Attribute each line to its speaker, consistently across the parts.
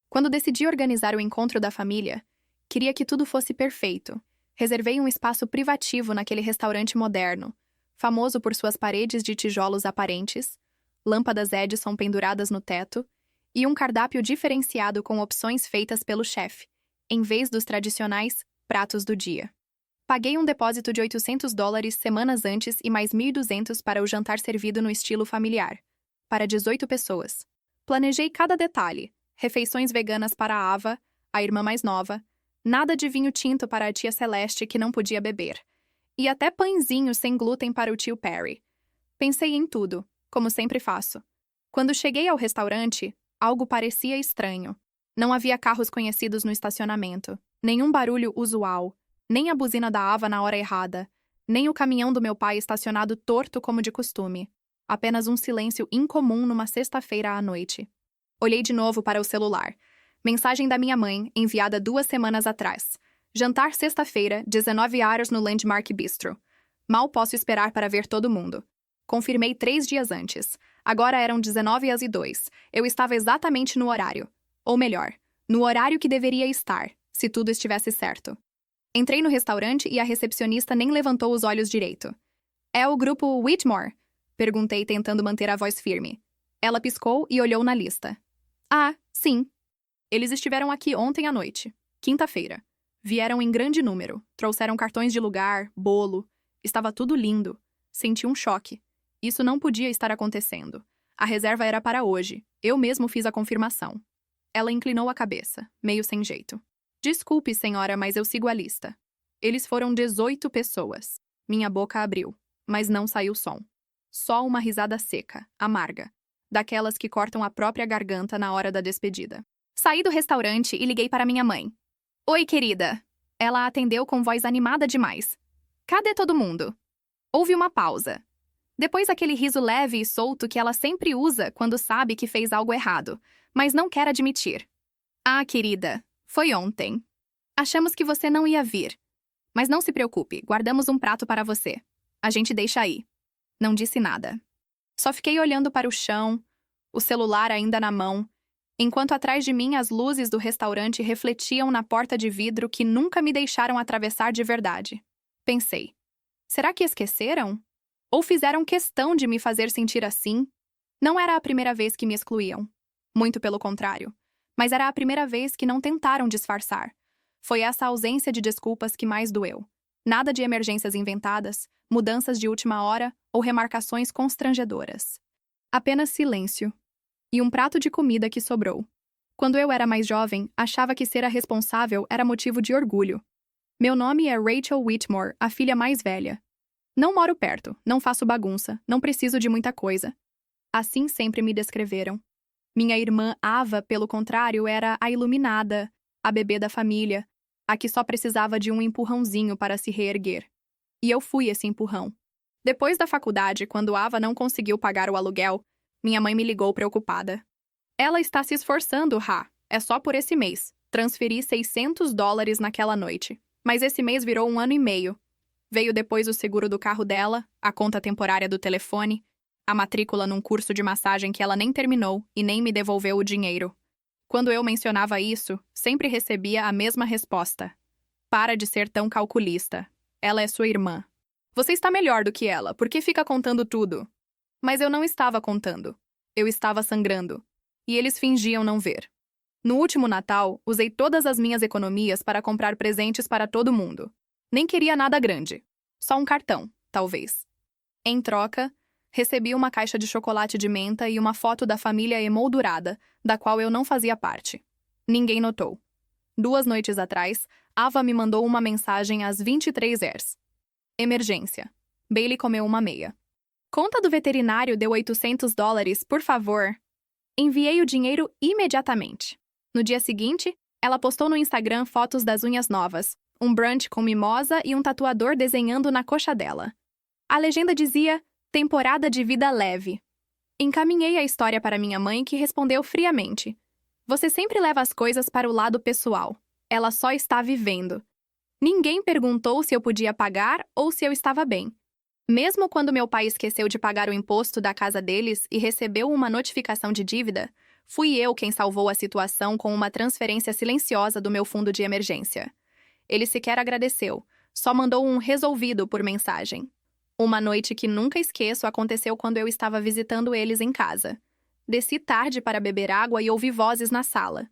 Speaker 1: Quando decidi organizar o encontro da família, queria que tudo fosse perfeito. Reservei um espaço privativo naquele restaurante moderno, famoso por suas paredes de tijolos aparentes, lâmpadas Edison penduradas no teto e um cardápio diferenciado com opções feitas pelo chefe, em vez dos tradicionais pratos do dia. Paguei um depósito de $800 semanas antes e mais 1.200 para o jantar servido no estilo familiar, para 18 pessoas. Planejei cada detalhe: refeições veganas para a Ava, a irmã mais nova, nada de vinho tinto para a tia Celeste que não podia beber, e até pãezinhos sem glúten para o tio Perry. Pensei em tudo, como sempre faço. Quando cheguei ao restaurante, algo parecia estranho. Não havia carros conhecidos no estacionamento, nenhum barulho usual, nem a buzina da Ava na hora errada, nem o caminhão do meu pai estacionado torto como de costume. Apenas um silêncio incomum numa sexta-feira à noite. Olhei de novo para o celular. Mensagem da minha mãe, enviada 2 semanas atrás. Jantar sexta-feira, 19 horas no Landmark Bistro. Mal posso esperar para ver todo mundo. Confirmei 3 dias antes. Agora eram 19h02. Eu estava exatamente no horário. Ou melhor, no horário que deveria estar, se tudo estivesse certo. Entrei no restaurante e a recepcionista nem levantou os olhos direito. É o grupo Whitmore? Perguntei, tentando manter a voz firme. Ela piscou e olhou na lista. Ah, sim. Eles estiveram aqui ontem à noite, quinta-feira. Vieram em grande número, trouxeram cartões de lugar, bolo. Estava tudo lindo. Senti um choque. Isso não podia estar acontecendo. A reserva era para hoje. Eu mesmo fiz a confirmação. Ela inclinou a cabeça, meio sem jeito. Desculpe, senhora, mas eu sigo a lista. Eles foram 18 pessoas. Minha boca abriu, mas não saiu som. Só uma risada seca, amarga, daquelas que cortam a própria garganta na hora da despedida. Saí do restaurante e liguei para minha mãe. Oi, querida. Ela atendeu com voz animada demais. Cadê todo mundo? Houve uma pausa. Depois aquele riso leve e solto que ela sempre usa quando sabe que fez algo errado, mas não quer admitir. Ah, querida, foi ontem. Achamos que você não ia vir. Mas não se preocupe, guardamos um prato para você. A gente deixa aí. Não disse nada. Só fiquei olhando para o chão, o celular ainda na mão, enquanto atrás de mim as luzes do restaurante refletiam na porta de vidro que nunca me deixaram atravessar de verdade. Pensei, será que esqueceram? Ou fizeram questão de me fazer sentir assim? Não era a primeira vez que me excluíam. Muito pelo contrário. Mas era a primeira vez que não tentaram disfarçar. Foi essa ausência de desculpas que mais doeu. Nada de emergências inventadas, mudanças de última hora ou remarcações constrangedoras. Apenas silêncio. E um prato de comida que sobrou. Quando eu era mais jovem, achava que ser a responsável era motivo de orgulho. Meu nome é Rachel Whitmore, a filha mais velha. Não moro perto, não faço bagunça, não preciso de muita coisa. Assim sempre me descreveram. Minha irmã Ava, pelo contrário, era a iluminada, a bebê da família, a que só precisava de um empurrãozinho para se reerguer. E eu fui esse empurrão. Depois da faculdade, quando Ava não conseguiu pagar o aluguel, minha mãe me ligou preocupada. Ela está se esforçando, Ra. É só por esse mês. Transferi $600 naquela noite. Mas esse mês virou 1 ano e meio. Veio depois o seguro do carro dela, a conta temporária do telefone, a matrícula num curso de massagem que ela nem terminou e nem me devolveu o dinheiro. Quando eu mencionava isso, sempre recebia a mesma resposta. Para de ser tão calculista. Ela é sua irmã. Você está melhor do que ela, por que fica contando tudo? Mas eu não estava contando. Eu estava sangrando. E eles fingiam não ver. No último Natal, usei todas as minhas economias para comprar presentes para todo mundo. Nem queria nada grande. Só um cartão, talvez. Em troca, recebi uma caixa de chocolate de menta e uma foto da família emoldurada, da qual eu não fazia parte. Ninguém notou. 2 noites atrás, Ava me mandou uma mensagem às 23h. Emergência. Bailey comeu uma meia. Conta do veterinário deu $800, por favor. Enviei o dinheiro imediatamente. No dia seguinte, ela postou no Instagram fotos das unhas novas, um brunch com mimosa e um tatuador desenhando na coxa dela. A legenda dizia, temporada de vida leve. Encaminhei a história para minha mãe, que respondeu friamente. Você sempre leva as coisas para o lado pessoal. Ela só está vivendo. Ninguém perguntou se eu podia pagar ou se eu estava bem. Mesmo quando meu pai esqueceu de pagar o imposto da casa deles e recebeu uma notificação de dívida, Fui eu quem salvou a situação com uma transferência silenciosa do meu fundo de emergência. Ele sequer agradeceu, só mandou um resolvido por mensagem. Uma noite que nunca esqueço aconteceu quando eu estava visitando eles em casa. Desci tarde para beber água e ouvi vozes na sala.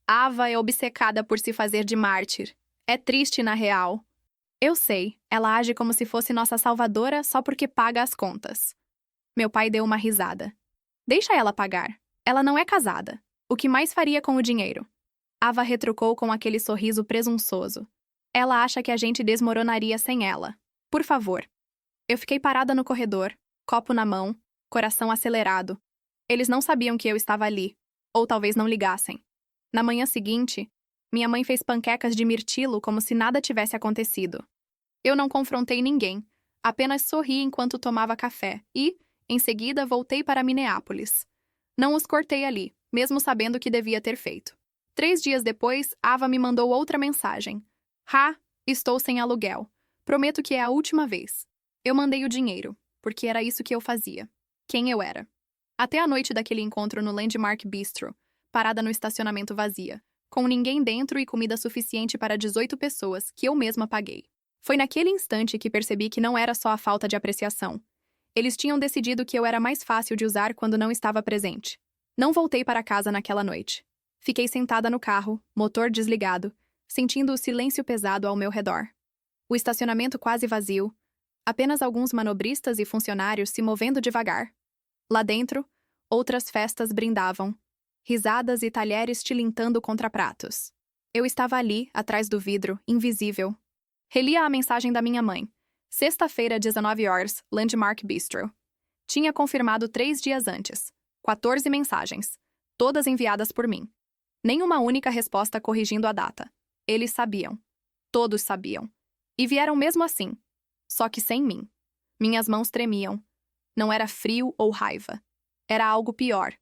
Speaker 1: Ava é obcecada por se fazer de mártir. É triste na real. Eu sei, ela age como se fosse nossa salvadora só porque paga as contas. Meu pai deu uma risada. Deixa ela pagar. Ela não é casada. O que mais faria com o dinheiro? Ava retrucou com aquele sorriso presunçoso. Ela acha que a gente desmoronaria sem ela. Por favor. Eu fiquei parada no corredor, copo na mão, coração acelerado. Eles não sabiam que eu estava ali, ou talvez não ligassem. Na manhã seguinte, minha mãe fez panquecas de mirtilo como se nada tivesse acontecido. Eu não confrontei ninguém, apenas sorri enquanto tomava café e, em seguida, voltei para Minneapolis. Não os cortei ali, mesmo sabendo que devia ter feito. 3 dias depois, Ava me mandou outra mensagem. Estou sem aluguel. Prometo que é a última vez. Eu mandei o dinheiro, porque era isso que eu fazia. Quem eu era. Até a noite daquele encontro no Landmark Bistro, parada no estacionamento vazia, com ninguém dentro e comida suficiente para 18 pessoas, que eu mesma paguei. Foi naquele instante que percebi que não era só a falta de apreciação. Eles tinham decidido que eu era mais fácil de usar quando não estava presente. Não voltei para casa naquela noite. Fiquei sentada no carro, motor desligado, sentindo o silêncio pesado ao meu redor. O estacionamento quase vazio, apenas alguns manobristas e funcionários se movendo devagar. Lá dentro, outras festas brindavam, risadas e talheres tilintando contra pratos. Eu estava ali, atrás do vidro, invisível. Relia a mensagem da minha mãe. Sexta-feira, 19 horas, Landmark Bistro. Tinha confirmado 3 dias antes. 14 mensagens, todas enviadas por mim. Nenhuma única resposta corrigindo a data. Eles sabiam. Todos sabiam. E vieram mesmo assim. Só que sem mim. Minhas mãos tremiam. Não era frio ou raiva. Era algo pior.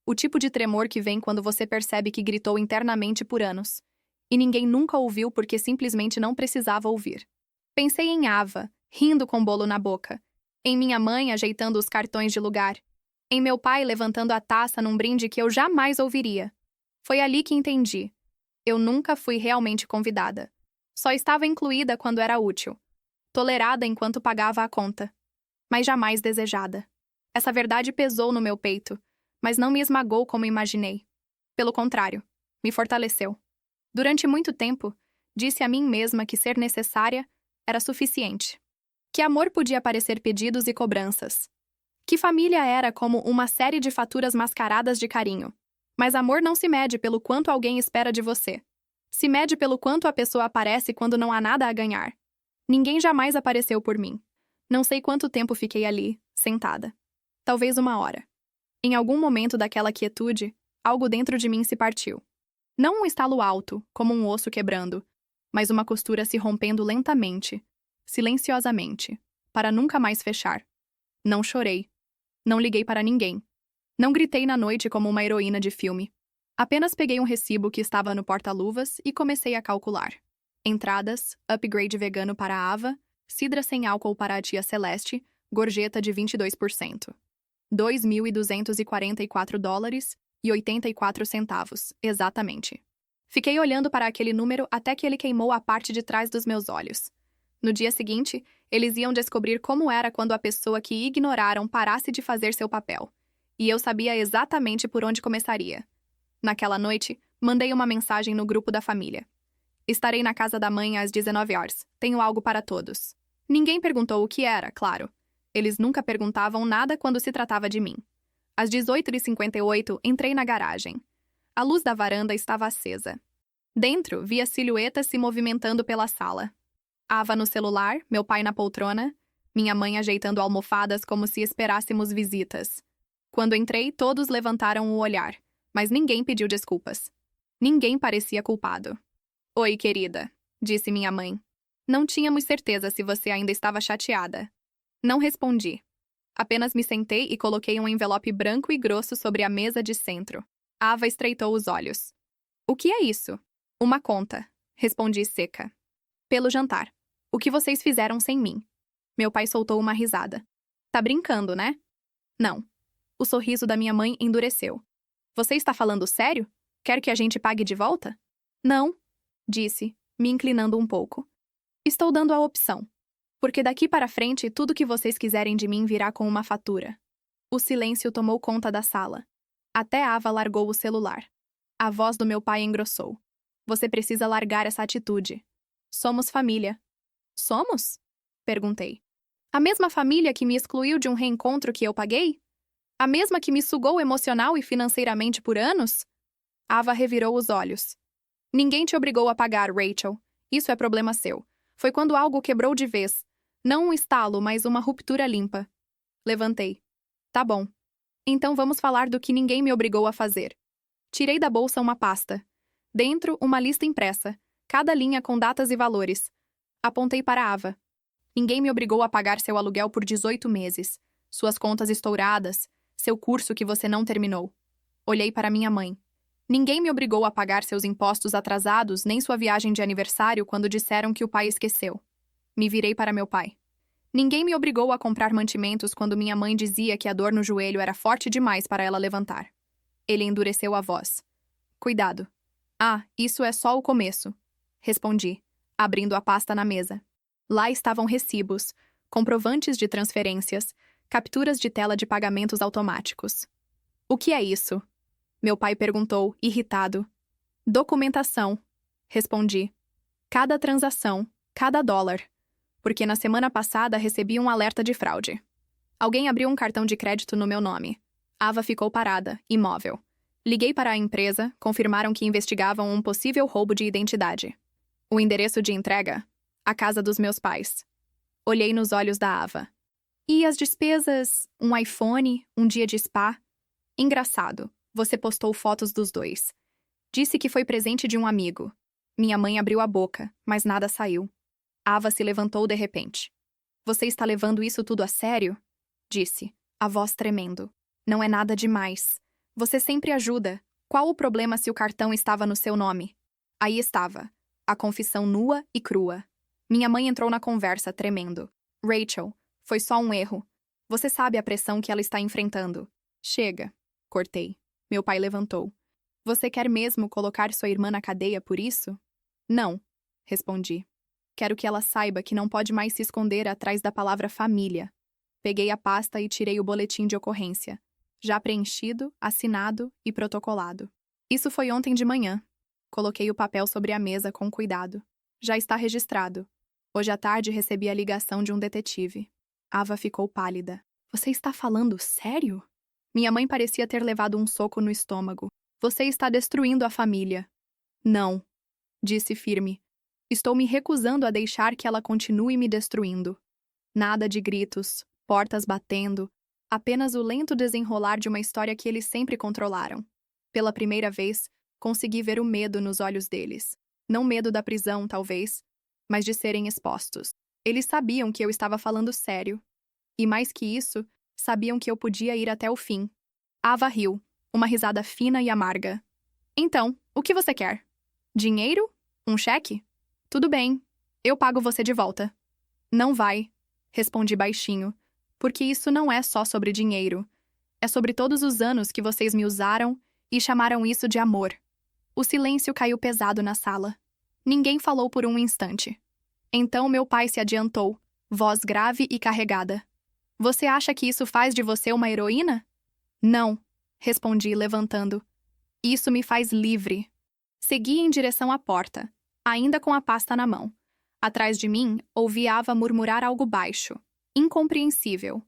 Speaker 1: O tipo de tremor que vem quando você percebe que gritou internamente por anos. E ninguém nunca ouviu porque simplesmente não precisava ouvir. Pensei em Ava, rindo com bolo na boca. Em minha mãe ajeitando os cartões de lugar. Em meu pai levantando a taça num brinde que eu jamais ouviria. Foi ali que entendi. Eu nunca fui realmente convidada. Só estava incluída quando era útil. Tolerada enquanto pagava a conta. Mas jamais desejada. Essa verdade pesou no meu peito, mas não me esmagou como imaginei. Pelo contrário, me fortaleceu. Durante muito tempo, disse a mim mesma que ser necessária era suficiente. Que amor podia parecer pedidos e cobranças. Que família era como uma série de faturas mascaradas de carinho. Mas amor não se mede pelo quanto alguém espera de você. Se mede pelo quanto a pessoa aparece quando não há nada a ganhar. Ninguém jamais apareceu por mim. Não sei quanto tempo fiquei ali, sentada. Talvez 1 hora. Em algum momento daquela quietude, algo dentro de mim se partiu. Não um estalo alto, como um osso quebrando, mas uma costura se rompendo lentamente, silenciosamente, para nunca mais fechar. Não chorei. Não liguei para ninguém. Não gritei na noite como uma heroína de filme. Apenas peguei um recibo que estava no porta-luvas e comecei a calcular. Entradas, upgrade vegano para a Ava, cidra sem álcool para a tia Celeste, gorjeta de 22%. $2.244,84, exatamente. Fiquei olhando para aquele número até que ele queimou a parte de trás dos meus olhos. No dia seguinte, eles iam descobrir como era quando a pessoa que ignoraram parasse de fazer seu papel. E eu sabia exatamente por onde começaria. Naquela noite, mandei uma mensagem no grupo da família. Estarei na casa da mãe às 19 horas. Tenho algo para todos. Ninguém perguntou o que era, claro. Eles nunca perguntavam nada quando se tratava de mim. Às 18h58, entrei na garagem. A luz da varanda estava acesa. Dentro, via silhuetas se movimentando pela sala. Ava no celular, meu pai na poltrona, minha mãe ajeitando almofadas como se esperássemos visitas. Quando entrei, todos levantaram o olhar, mas ninguém pediu desculpas. Ninguém parecia culpado. Oi, querida, disse minha mãe. Não tínhamos certeza se você ainda estava chateada. Não respondi. Apenas me sentei e coloquei um envelope branco e grosso sobre a mesa de centro. Ava estreitou os olhos. O que é isso? Uma conta, respondi seca. Pelo jantar. O que vocês fizeram sem mim? Meu pai soltou uma risada. Tá brincando, né? Não. O sorriso da minha mãe endureceu. Você está falando sério? Quer que a gente pague de volta? Não, disse, me inclinando um pouco. Estou dando a opção. Porque daqui para frente, tudo que vocês quiserem de mim virá com uma fatura. O silêncio tomou conta da sala. Até Ava largou o celular. A voz do meu pai engrossou. Você precisa largar essa atitude. Somos família. Somos? Perguntei. A mesma família que me excluiu de um reencontro que eu paguei? A mesma que me sugou emocional e financeiramente por anos? Ava revirou os olhos. Ninguém te obrigou a pagar, Rachel. Isso é problema seu. Foi quando algo quebrou de vez. Não um estalo, mas uma ruptura limpa. Levantei. Tá bom. Então vamos falar do que ninguém me obrigou a fazer. Tirei da bolsa uma pasta. Dentro, uma lista impressa, cada linha com datas e valores. Apontei para Ava. Ninguém me obrigou a pagar seu aluguel por 18 meses. Suas contas estouradas, seu curso que você não terminou. Olhei para minha mãe. Ninguém me obrigou a pagar seus impostos atrasados nem sua viagem de aniversário quando disseram que o pai esqueceu. Me virei para meu pai. Ninguém me obrigou a comprar mantimentos quando minha mãe dizia que a dor no joelho era forte demais para ela levantar. Ele endureceu a voz. Cuidado. Ah, isso é só o começo. Respondi, abrindo a pasta na mesa. Lá estavam recibos, comprovantes de transferências, capturas de tela de pagamentos automáticos. O que é isso? Meu pai perguntou, irritado. Documentação. Respondi. Cada transação, cada dólar. Porque na semana passada recebi um alerta de fraude. Alguém abriu um cartão de crédito no meu nome. Ava ficou parada, imóvel. Liguei para a empresa, confirmaram que investigavam um possível roubo de identidade. O endereço de entrega? A casa dos meus pais. Olhei nos olhos da Ava. E as despesas? Um iPhone? Um dia de spa? Engraçado, você postou fotos dos dois. Disse que foi presente de um amigo. Minha mãe abriu a boca, mas nada saiu. Ava se levantou de repente. Você está levando isso tudo a sério? Disse, a voz tremendo. Não é nada demais. Você sempre ajuda. Qual o problema se o cartão estava no seu nome? Aí estava. A confissão nua e crua. Minha mãe entrou na conversa, tremendo. Rachel, foi só um erro. Você sabe a pressão que ela está enfrentando. Chega. Cortei. Meu pai levantou. Você quer mesmo colocar sua irmã na cadeia por isso? Não. Respondi. Quero que ela saiba que não pode mais se esconder atrás da palavra família. Peguei a pasta e tirei o boletim de ocorrência. Já preenchido, assinado e protocolado. Isso foi ontem de manhã. Coloquei o papel sobre a mesa com cuidado. Já está registrado. Hoje à tarde recebi a ligação de um detetive. Ava ficou pálida. Você está falando sério? Minha mãe parecia ter levado um soco no estômago. Você está destruindo a família. Não, disse firme. Estou me recusando a deixar que ela continue me destruindo. Nada de gritos, portas batendo, apenas o lento desenrolar de uma história que eles sempre controlaram. Pela primeira vez, consegui ver o medo nos olhos deles. Não medo da prisão, talvez, mas de serem expostos. Eles sabiam que eu estava falando sério. E mais que isso, sabiam que eu podia ir até o fim. Ava riu, uma risada fina e amarga. Então, o que você quer? Dinheiro? Um cheque? Tudo bem, eu pago você de volta. Não vai, respondi baixinho, porque isso não é só sobre dinheiro. É sobre todos os anos que vocês me usaram e chamaram isso de amor. O silêncio caiu pesado na sala. Ninguém falou por um instante. Então meu pai se adiantou, voz grave e carregada. Você acha que isso faz de você uma heroína? Não, respondi, levantando. Isso me faz livre. Segui em direção à porta, ainda com a pasta na mão. Atrás de mim, ouvi Ava murmurar algo baixo, incompreensível.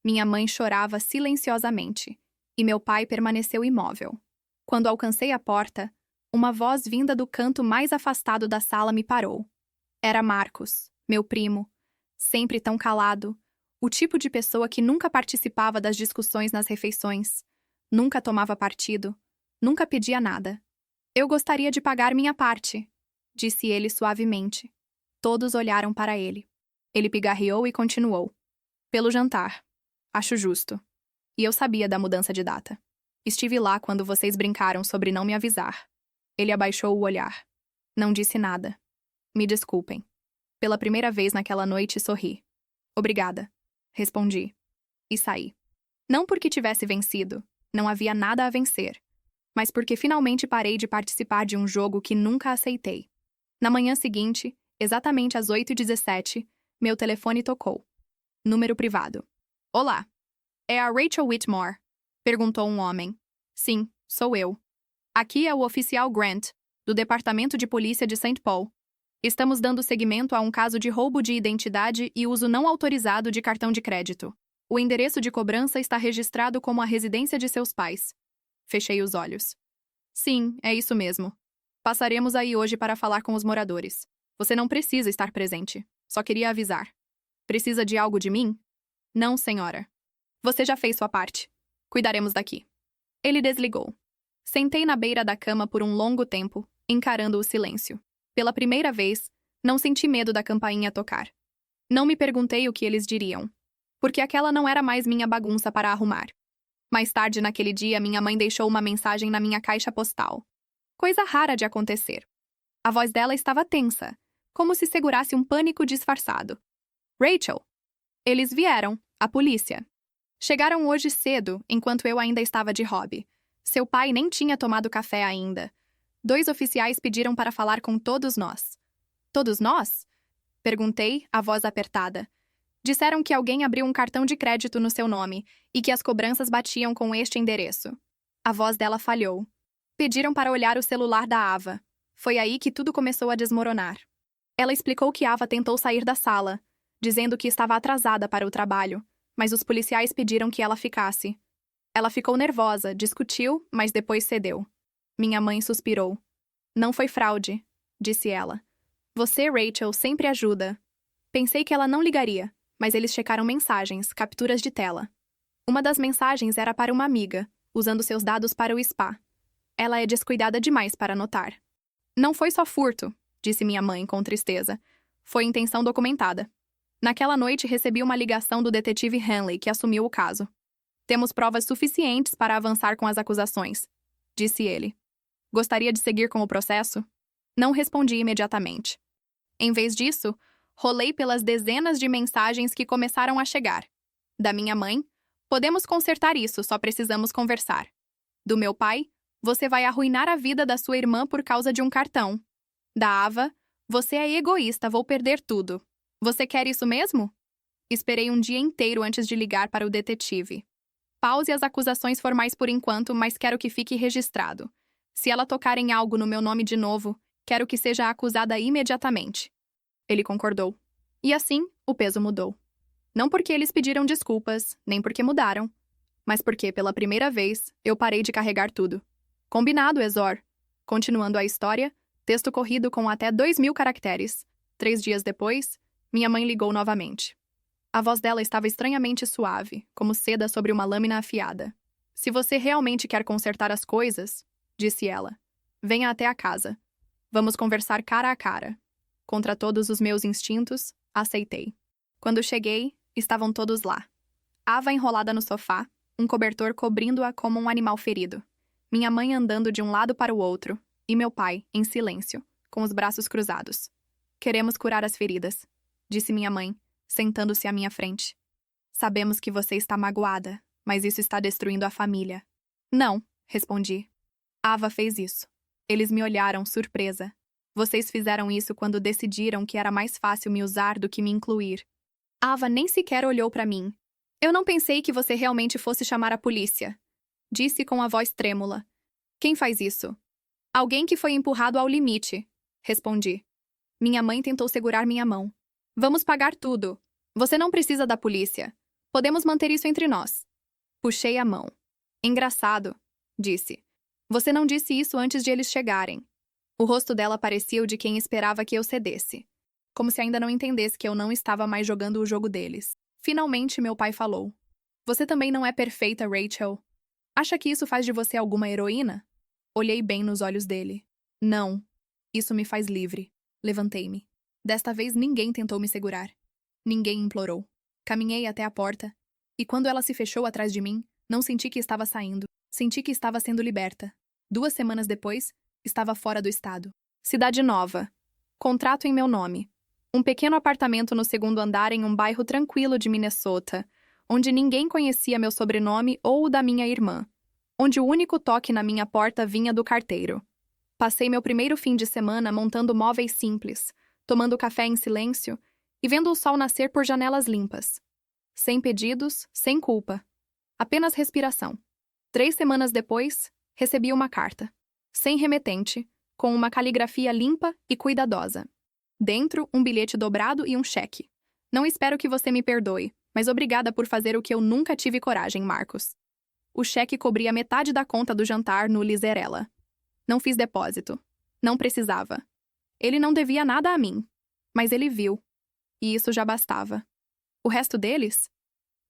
Speaker 1: Minha mãe chorava silenciosamente, e meu pai permaneceu imóvel. Quando alcancei a porta, uma voz vinda do canto mais afastado da sala me parou. Era Marcos, meu primo, sempre tão calado, o tipo de pessoa que nunca participava das discussões nas refeições, nunca tomava partido, nunca pedia nada. Eu gostaria de pagar minha parte, disse ele suavemente. Todos olharam para ele. Ele pigarreou e continuou. Pelo jantar. Acho justo. E eu sabia da mudança de data. Estive lá quando vocês brincaram sobre não me avisar. Ele abaixou o olhar. Não disse nada. Me desculpem. Pela primeira vez naquela noite, sorri. Obrigada. Respondi. E saí. Não porque tivesse vencido. Não havia nada a vencer. mas porque finalmente parei de participar de um jogo que nunca aceitei. Na manhã seguinte, exatamente às 8h17, meu telefone tocou. Número privado. Olá. É a Rachel Whitmore? Perguntou um homem. Sim, sou eu. Aqui é o oficial Grant, do Departamento de Polícia de St. Paul. Estamos dando seguimento a um caso de roubo de identidade e uso não autorizado de cartão de crédito. O endereço de cobrança está registrado como a residência de seus pais. Fechei os olhos. Sim, é isso mesmo. Passaremos aí hoje para falar com os moradores. Você não precisa estar presente. Só queria avisar. Precisa de algo de mim? Não, senhora. Você já fez sua parte. Cuidaremos daqui. Ele desligou. Sentei na beira da cama por um longo tempo, encarando o silêncio. Pela primeira vez, não senti medo da campainha tocar. Não me perguntei o que eles diriam, porque aquela não era mais minha bagunça para arrumar. Mais tarde naquele dia, minha mãe deixou uma mensagem na minha caixa postal. Coisa rara de acontecer. A voz dela estava tensa, como se segurasse um pânico disfarçado. Rachel! Eles vieram, a polícia. Chegaram hoje cedo, enquanto eu ainda estava de hobby. Seu pai nem tinha tomado café ainda. 2 oficiais pediram para falar com todos nós. Todos nós? Perguntei, a voz apertada. Disseram que alguém abriu um cartão de crédito no seu nome e que as cobranças batiam com este endereço. A voz dela falhou. Pediram para olhar o celular da Ava. Foi aí que tudo começou a desmoronar. Ela explicou que Ava tentou sair da sala, dizendo que estava atrasada para o trabalho, mas os policiais pediram que ela ficasse. Ela ficou nervosa, discutiu, mas depois cedeu. Minha mãe suspirou. Não foi fraude, disse ela. Você, Rachel, sempre ajuda. Pensei que ela não ligaria, mas eles checaram mensagens, capturas de tela. Uma das mensagens era para uma amiga, usando seus dados para o spa. Ela é descuidada demais para notar. Não foi só furto, disse minha mãe com tristeza. Foi intenção documentada. Naquela noite recebi uma ligação do detetive Henley, que assumiu o caso. Temos provas suficientes para avançar com as acusações, disse ele. Gostaria de seguir com o processo? Não respondi imediatamente. Em vez disso, rolei pelas dezenas de mensagens que começaram a chegar. Da minha mãe, podemos consertar isso, só precisamos conversar. Do meu pai, você vai arruinar a vida da sua irmã por causa de um cartão. Da Ava, você é egoísta, vou perder tudo. Você quer isso mesmo? Esperei um dia inteiro antes de ligar para o detetive. Pause as acusações formais por enquanto, mas quero que fique registrado. Se ela tocar em algo no meu nome de novo, quero que seja acusada imediatamente. Ele concordou. E assim, o peso mudou. Não porque eles pediram desculpas, nem porque mudaram, mas porque, pela primeira vez, eu parei de carregar tudo. Combinado, Exor. Continuando a história, texto corrido com até 2.000 caracteres. 3 dias depois, minha mãe ligou novamente. A voz dela estava estranhamente suave, como seda sobre uma lâmina afiada. Se você realmente quer consertar as coisas, disse ela, venha até a casa. Vamos conversar cara a cara. Contra todos os meus instintos, aceitei. Quando cheguei, estavam todos lá. Ava enrolada no sofá, um cobertor cobrindo-a como um animal ferido. Minha mãe andando de um lado para o outro, e meu pai, em silêncio, com os braços cruzados. Queremos curar as feridas, disse minha mãe, sentando-se à minha frente. Sabemos que você está magoada, mas isso está destruindo a família. Não, respondi. Ava fez isso. Eles me olharam, surpresa. Vocês fizeram isso quando decidiram que era mais fácil me usar do que me incluir. Ava nem sequer olhou para mim. Eu não pensei que você realmente fosse chamar a polícia, disse com a voz trêmula. Quem faz isso? Alguém que foi empurrado ao limite, respondi. Minha mãe tentou segurar minha mão. Vamos pagar tudo. Você não precisa da polícia. Podemos manter isso entre nós. Puxei a mão. Engraçado, disse. Você não disse isso antes de eles chegarem. O rosto dela parecia o de quem esperava que eu cedesse. Como se ainda não entendesse que eu não estava mais jogando o jogo deles. Finalmente, meu pai falou. Você também não é perfeita, Rachel. Acha que isso faz de você alguma heroína? Olhei bem nos olhos dele. Não. Isso me faz livre. Levantei-me. Desta vez ninguém tentou me segurar. Ninguém implorou. Caminhei até a porta, e quando ela se fechou atrás de mim, não senti que estava saindo. Senti que estava sendo liberta. 2 semanas depois, estava fora do estado. Cidade nova. Contrato em meu nome. Um pequeno apartamento no 2º andar em um bairro tranquilo de Minnesota, onde ninguém conhecia meu sobrenome ou o da minha irmã. onde o único toque na minha porta vinha do carteiro. Passei meu primeiro fim de semana montando móveis simples, tomando café em silêncio e vendo o sol nascer por janelas limpas. Sem pedidos, sem culpa. Apenas respiração. 3 semanas depois, recebi uma carta. Sem remetente, com uma caligrafia limpa e cuidadosa. Dentro, um bilhete dobrado e um cheque. Não espero que você me perdoe, mas obrigada por fazer o que eu nunca tive coragem, Marcos. O cheque cobria metade da conta do jantar no Lizerella. Não fiz depósito. Não precisava. Ele não devia nada a mim. Mas ele viu. E isso já bastava. O resto deles?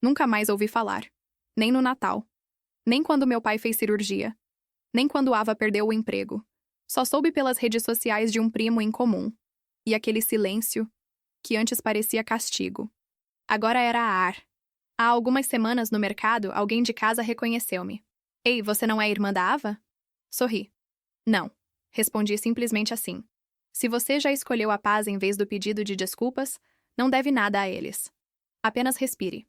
Speaker 1: Nunca mais ouvi falar. Nem no Natal. Nem quando meu pai fez cirurgia. Nem quando Ava perdeu o emprego. Só soube pelas redes sociais de um primo em comum. E aquele silêncio, que antes parecia castigo. Agora era ar. Há algumas semanas no mercado, alguém de casa reconheceu-me. Ei, você não é irmã da Ava? Sorri. Não. Respondi simplesmente assim. Se você já escolheu a paz em vez do pedido de desculpas, não deve nada a eles. Apenas respire.